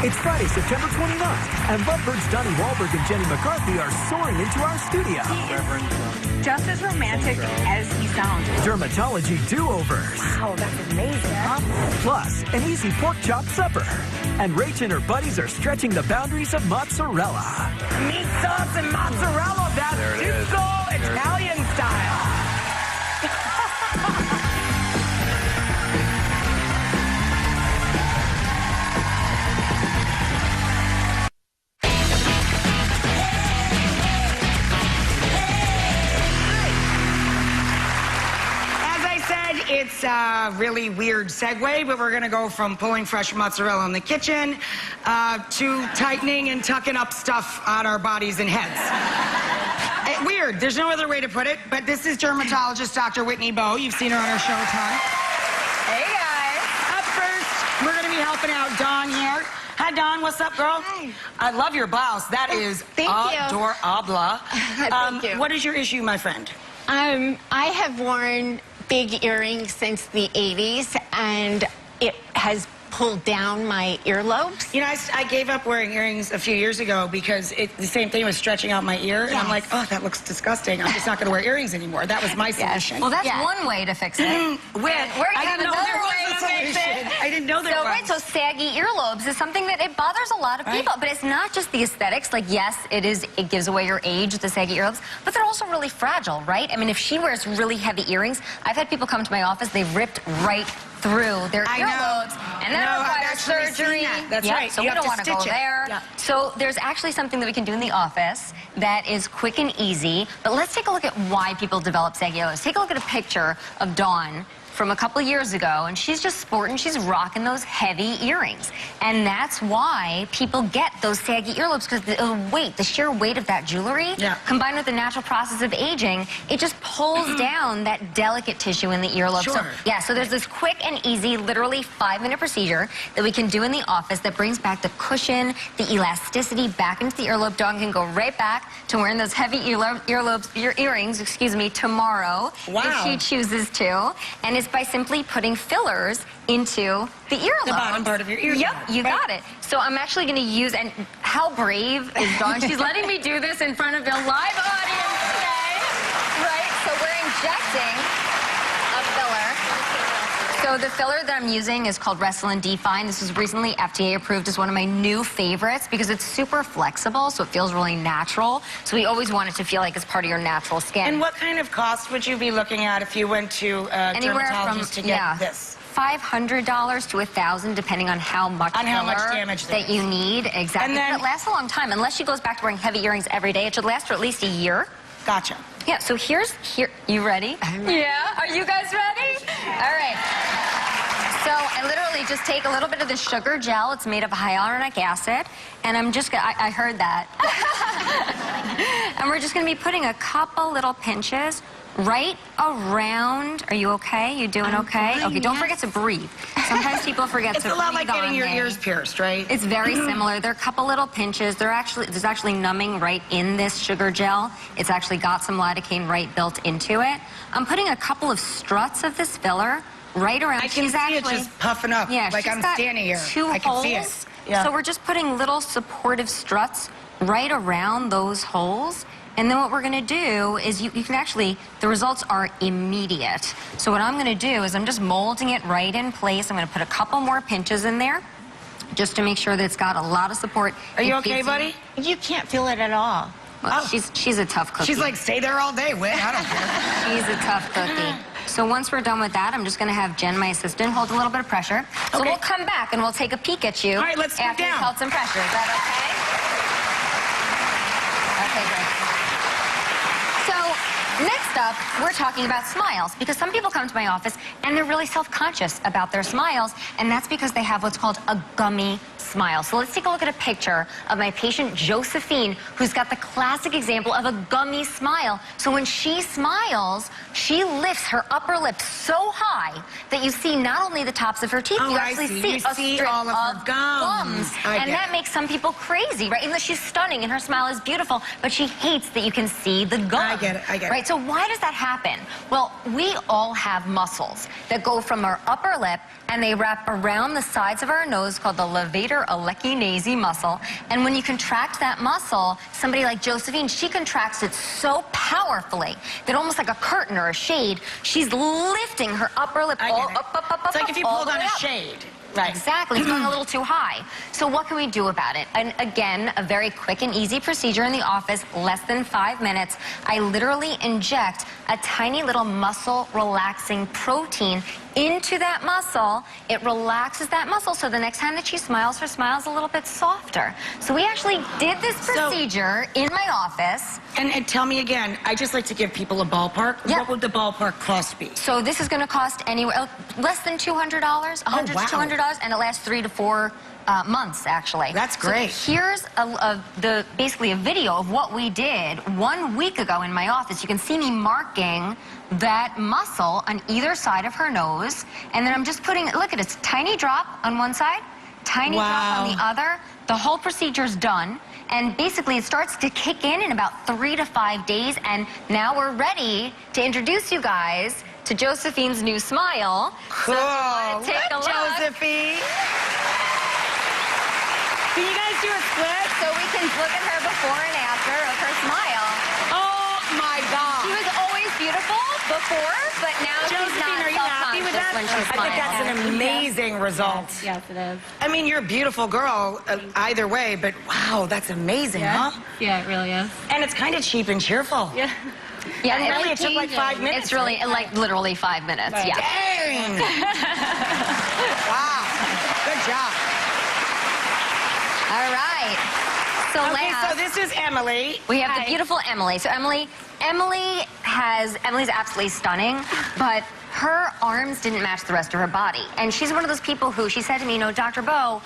It's Friday, September 29th, and Lovebirds Donnie Wahlberg and Jenny McCarthy are soaring into our studio. He is just as romantic as he sounds. Dermatology do-overs. Wow, that's amazing, huh? Plus, an easy pork chop supper. And Rach and her buddies are stretching the boundaries of mozzarella. Meat sauce and mozzarella, that's typical Italian style. It's a really weird segue, but we're going to go from pulling fresh mozzarella in the kitchen to tightening and tucking up stuff on our bodies and heads. Weird. There's no other way to put it, but this is dermatologist Dr. Whitney Bowe. You've seen her on our show a ton. Hey, guys. Up first, we're going to be helping out Dawn here. Hi, Dawn. What's up, girl? Hi. I love your blouse. That is adorable. Thank you. What is your issue, my friend? I have worn big earrings since the 80s, and it has pulled down my earlobes. You know, I gave up wearing earrings a few years ago because the same thing was stretching out my ear, and I'm like, oh, that looks disgusting. I'm just not going to wear earrings anymore. That was my solution. Well, that's one way to fix it. We're going to have another way to fix it. I didn't know there was. Right, so saggy earlobes is something that it bothers a lot of people, but it's not just the aesthetics. Like, yes, it gives away your age, the saggy earlobes, but they're also really fragile, right? I mean, if she wears really heavy earrings, I've had people come to my office, they've ripped right through their earlobes, and that requires surgery. That's right. So we don't want to go there. Yeah. So there's actually something that we can do in the office that is quick and easy, but let's take a look at why people develop saggy earlobes. Take a look at a picture of Dawn from a couple years ago, and she's just sporting, she's rocking those heavy earrings. And that's why people get those saggy earlobes, because the weight, the sheer weight of that jewelry, combined with the natural process of aging, it just pulls down that delicate tissue in the earlobe. Sure. So, yeah, so there's this quick and easy, literally 5-minute procedure that we can do in the office that brings back the cushion, the elasticity back into the earlobe. Dawn can go right back to wearing those heavy earrings, excuse me, tomorrow, if she chooses to. And it's by simply putting fillers into the earlobe. The bottom part of your ear. Yep, you got it. So I'm actually going to use, and how brave is Dawn? She's letting me do this in front of a live audience today. Right, so we're injecting a filler. So the filler that I'm using is called Restylane Define. This was recently FDA approved as one of my new favorites because it's super flexible, so it feels really natural. So we always want it to feel like it's part of your natural skin. And what kind of cost would you be looking at if you went to a dermatologist to get this? $500 to $1,000, depending on how much damage that you need. Exactly. And then, it lasts a long time. Unless she goes back to wearing heavy earrings every day, it should last for at least a year. Gotcha. Yeah, so here, you ready? Yeah, are you guys ready? All right. So I literally just take a little bit of the sugar gel. It's made of hyaluronic acid, and I'm just gonna, I heard that. And we're just gonna be putting a couple little pinches right around. Are you okay? You doing okay? Okay, don't forget to breathe. Sometimes people forget to breathe. It's a lot like getting your ears pierced, right? It's very similar. There are a couple little pinches. There's actually numbing right in this sugar gel. It's actually got some lidocaine right built into it. I'm putting a couple of struts of this filler right around. I can see it just puffing up. Yeah, like I'm standing here. I can see it. Yeah. So we're just putting little supportive struts right around those holes. And then what we're going to do is you can actually, the results are immediate. So what I'm going to do is I'm just molding it right in place. I'm going to put a couple more pinches in there just to make sure that it's got a lot of support. Are you okay, buddy? You can't feel it at all. Well, she's a tough cookie. She's like, stay there all day, Whit. I don't care. She's a tough cookie. So once we're done with that, I'm just going to have Jen, my assistant, hold a little bit of pressure. So we'll come back and we'll take a peek at you. All right, let's after you've held some pressure. Is that okay? Okay, great. Next up, we're talking about smiles, because some people come to my office and they're really self-conscious about their smiles, and that's because they have what's called a gummy smile. So let's take a look at a picture of my patient Josephine, who's got the classic example of a gummy smile. So when she smiles, she lifts her upper lip so high that you see not only the tops of her teeth, you actually see a strip all of her gums. And that makes some people crazy, right? Even though she's stunning and her smile is beautiful, but she hates that you can see the gums. I get it, I get it. Right, so why why does that happen? Well, we all have muscles that go from our upper lip and they wrap around the sides of our nose called the levator echinacea muscle. And when you contract that muscle, somebody like Josephine, she contracts it so powerfully that almost like a curtain or a shade, she's lifting her upper lip all up. It's like if you pulled on a shade. Right. Exactly, it's going a little too high. So what can we do about it? And again, a very quick and easy procedure in the office, less than 5 minutes. I literally inject a tiny little muscle relaxing protein into that muscle. It relaxes that muscle, so the next time that she smiles, her smile's a little bit softer. So we actually did this procedure in my office. And tell me again, I just like to give people a ballpark. Yep. What would the ballpark cost be? So this is going to cost anywhere less than $200, $100 to $200, and it lasts 3 to 4 months, actually. That's great. So here's basically a video of what we did 1 week ago in my office. You can see me marking that muscle on either side of her nose, and then I'm just putting, look at it, it's tiny drop on one side, tiny drop on the other. The whole procedure's done, and basically it starts to kick in about 3 to 5 days, and now we're ready to introduce you guys to Josephine's new smile. Cool. So take a look. Josephine. Can you guys do a split? So we can look at her before and after of her smile. Oh my God. She was always beautiful before, but now she's not are you happy with that? when she smiles. I think that's an amazing result. Yes, it is. I mean, you're a beautiful girl either way, but wow, that's amazing, huh? Yeah, it really is. And it's kind of cheap and cheerful. Yeah. Yeah, And really, it took like 5 minutes. It's really like literally 5 minutes. Right. Yeah. Dang. Wow. Good job. All right. So Okay, last, so this is Emily. we have the beautiful Emily. So Emily's absolutely stunning, but her arms didn't match the rest of her body. And she's one of those people who, she said to me, you know, Dr. Bowe,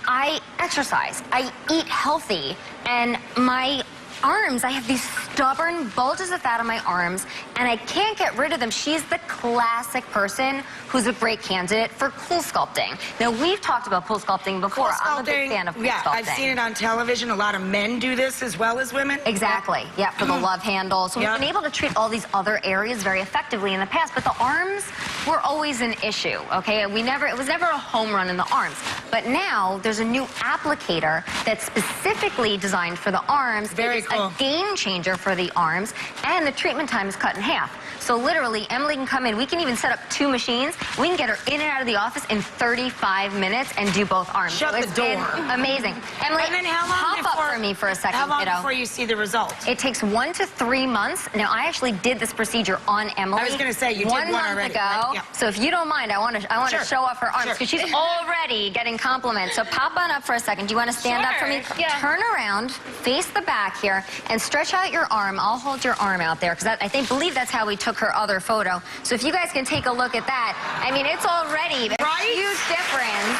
I exercise, I eat healthy, and my arms, I have these stubborn bulges of fat on my arms, and I can't get rid of them. She's the classic person who's a great candidate for Coolsculpting. Now, we've talked about Coolsculpting before. I'm a big fan of Coolsculpting. Yeah, I've seen it on television. A lot of men do this as well as women. Exactly. Yeah, for the love handle. So we've been able to treat all these other areas very effectively in the past, but the arms were always an issue, okay? It was never a home run in the arms. But now there's a new applicator that's specifically designed for the arms. Very cool. A game changer for the arms, and the treatment time is cut in half. So literally, Emily can come in. We can even set up 2 machines. We can get her in and out of the office in 35 minutes and do both arms. Shut so the it's door. been amazing. Emily, And then how long hop up for me for a second, How long kiddo. before you see the results? It takes 1 to 3 months. Now, I actually did this procedure on Emily. I was going to say, you did one month already. ago. Right? Yeah. So if you don't mind, I want to show off her arms because she's already getting compliments. So pop on up for a second. Do you want to stand up for me? Yeah. Turn around, face the back here, and stretch out your arm. I'll hold your arm out there because I believe that's how we took her other photo. So if you guys can take a look at that, I mean, it's already a huge difference.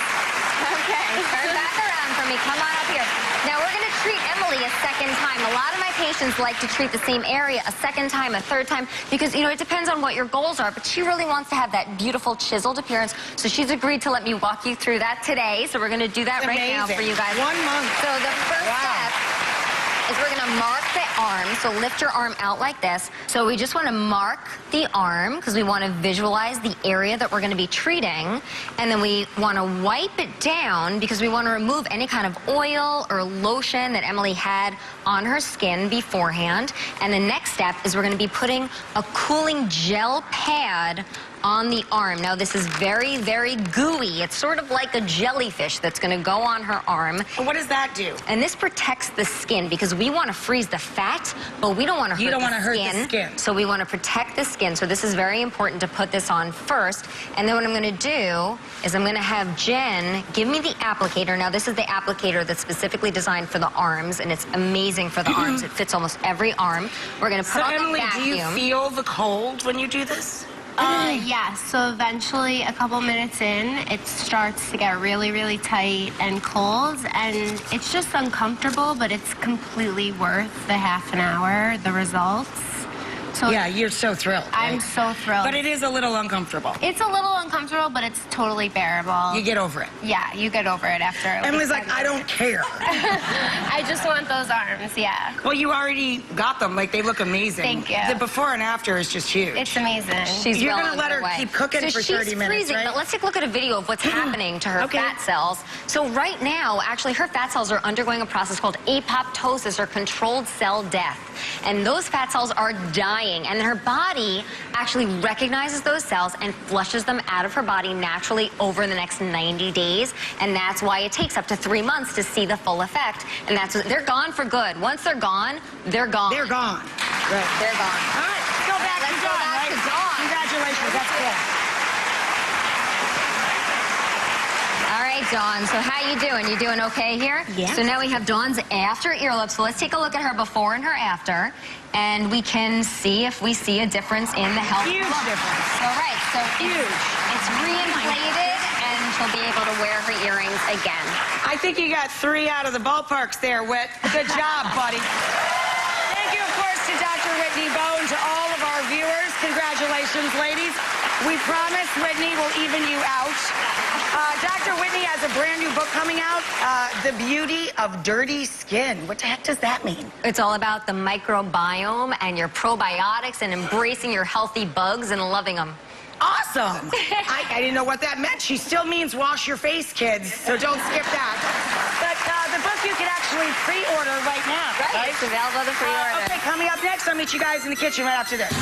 Okay, turn back around for me. Come on up here. Now, we're going to treat Emily a second time. A lot of my patients like to treat the same area a second time, a third time, because, you know, it depends on what your goals are, but she really wants to have that beautiful chiseled appearance, so she's agreed to let me walk you through that today, so we're going to do that right now for you guys. 1 month. So the first step is we're going to mark the arm. So lift your arm out like this. So we just want to mark the arm because we want to visualize the area that we're going to be treating. And then we want to wipe it down because we want to remove any kind of oil or lotion that Emily had on her skin beforehand. And the next step is we're going to be putting a cooling gel pad on the arm. Now, this is very, very gooey. It's sort of like a jellyfish that's going to go on her arm. What does that do? And this protects the skin because we want to freeze the fat, but we don't want to hurt the skin. So we want to protect the skin. So this is very important to put this on first. And then what I'm going to do is I'm going to have Jen give me the applicator. Now, this is the applicator that's specifically designed for the arms, and it's amazing for the arms. It fits almost every arm. We're going to put on Emily, the vacuum. do you feel the cold when you do this? Yeah, so eventually, a couple minutes in, it starts to get really, really tight and cold, and it's just uncomfortable, but it's completely worth the half an hour, the results. So yeah, you're so thrilled. I'm so thrilled. But it is a little uncomfortable. It's a little uncomfortable. uncomfortable, but it's totally bearable. You get over it. Yeah, you get over it after. Emily's like, I don't care. I just want those arms, yeah. Well, you already got them. Like, they look amazing. Thank you. The before and after is just huge. It's amazing. You're well going to let her underway. keep cooking for 30 minutes, she's freezing, right? but let's take a look at a video of what's happening to her fat cells. So right now, actually, her fat cells are undergoing a process called apoptosis, or controlled cell death. And those fat cells are dying, and her body actually recognizes those cells and flushes them out of her body naturally over the next 90 days. And that's why it takes up to 3 months to see the full effect. And they're gone for good. Once they're gone, they're gone. They're gone. Right. They're gone. All right, let's go back to Dawn, right? Congratulations, that's cool. All right, Dawn, so how you doing? You doing okay here? Yeah. So now we have Dawn's after earlobe. So let's take a look at her before and her after, and we can see if we see a difference in the health. Huge difference. All right, so Huge. it's reinflated, and she'll be able to wear her earrings again. I think you got 3 out of the ballparks there, Whit. Good job, buddy. Thank you, of course, to Dr. Whitney Bowe and to all of our viewers. Congratulations, ladies. We promise Whitney will even you out. Dr. Whitney has a brand new book coming out, The Beauty of Dirty Skin. What the heck does that mean? It's all about the microbiome and your probiotics and embracing your healthy bugs and loving them. Awesome. I didn't know what that meant. She still means wash your face, kids, so don't skip that. But the book you can actually pre-order right now. Right, it's available to pre-order. Okay, coming up next, I'll meet you guys in the kitchen right after this.